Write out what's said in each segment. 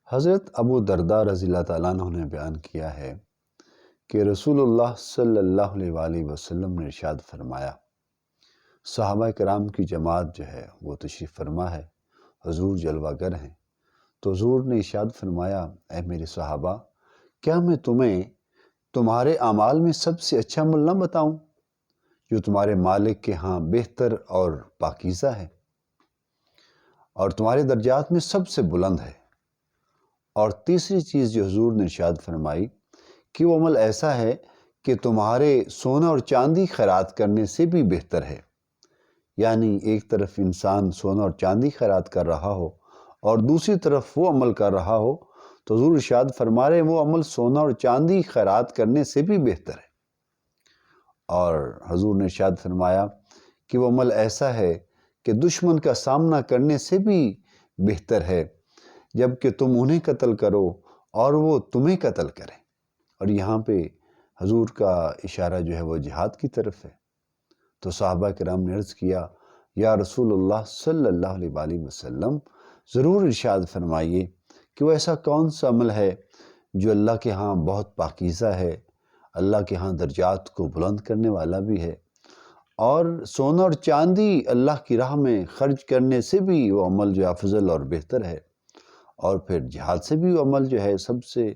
حضرت ابو درداء رضی اللہ تعالیٰ عنہ نے بیان کیا ہے کہ رسول اللہ صلی اللہ علیہ وآلہ وسلم نے ارشاد فرمایا، صحابہ کرام کی جماعت جو ہے وہ تشریف فرما ہے، حضور جلوہ گر ہیں، تو حضور نے ارشاد فرمایا، اے میرے صحابہ، کیا میں تمہیں تمہارے اعمال میں سب سے اچھا عمل نہ بتاؤں جو تمہارے مالک کے ہاں بہتر اور پاکیزہ ہے اور تمہارے درجات میں سب سے بلند ہے؟ اور تیسری چیز جو حضور نے ارشاد فرمائی کہ وہ عمل ایسا ہے کہ تمہارے سونا اور چاندی خیرات کرنے سے بھی بہتر ہے۔ یعنی ایک طرف انسان سونا اور چاندی خیرات کر رہا ہو اور دوسری طرف وہ عمل کر رہا ہو، تو حضور ارشاد فرما رہے وہ عمل سونا اور چاندی خیرات کرنے سے بھی بہتر ہے۔ اور حضور نے ارشاد فرمایا کہ وہ عمل ایسا ہے کہ دشمن کا سامنا کرنے سے بھی بہتر ہے، جبکہ تم انہیں قتل کرو اور وہ تمہیں قتل کریں۔ اور یہاں پہ حضور کا اشارہ جو ہے وہ جہاد کی طرف ہے۔ تو صحابہ کرام نے عرض کیا، یا رسول اللہ صلی اللہ علیہ وآلہ وسلم، ضرور ارشاد فرمائیے کہ وہ ایسا کون سا عمل ہے جو اللہ کے ہاں بہت پاکیزہ ہے، اللہ کے ہاں درجات کو بلند کرنے والا بھی ہے، اور سونا اور چاندی اللہ کی راہ میں خرچ کرنے سے بھی وہ عمل جو افضل اور بہتر ہے، اور پھر جہاد سے بھی وہ عمل جو ہے سب سے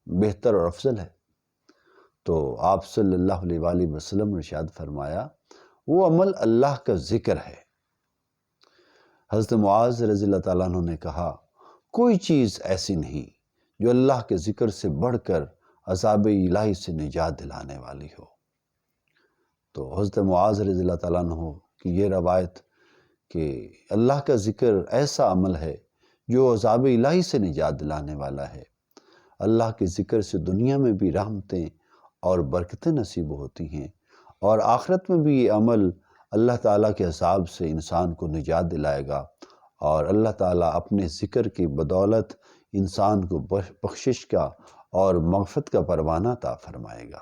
بہتر اور افضل ہے۔ تو آپ صلی اللہ علیہ وآلہ وسلم نے ارشاد فرمایا، وہ عمل اللہ کا ذکر ہے۔ حضرت معاذ رضی اللہ تعالیٰ عنہ نے کہا، کوئی چیز ایسی نہیں جو اللہ کے ذکر سے بڑھ کر عذاب الہی سے نجات دلانے والی ہو۔ تو حضرت معاذ رضی اللہ تعالیٰ عنہ کی یہ روایت کہ اللہ کا ذکر ایسا عمل ہے جو عذاب الہی سے نجات دلانے والا ہے۔ اللہ کے ذکر سے دنیا میں بھی رحمتیں اور برکتیں نصیب ہوتی ہیں، اور آخرت میں بھی یہ عمل اللہ تعالیٰ کے عذاب سے انسان کو نجات دلائے گا، اور اللہ تعالیٰ اپنے ذکر کی بدولت انسان کو بخشش کا اور مغفرت کا پروانہ عطا فرمائے گا۔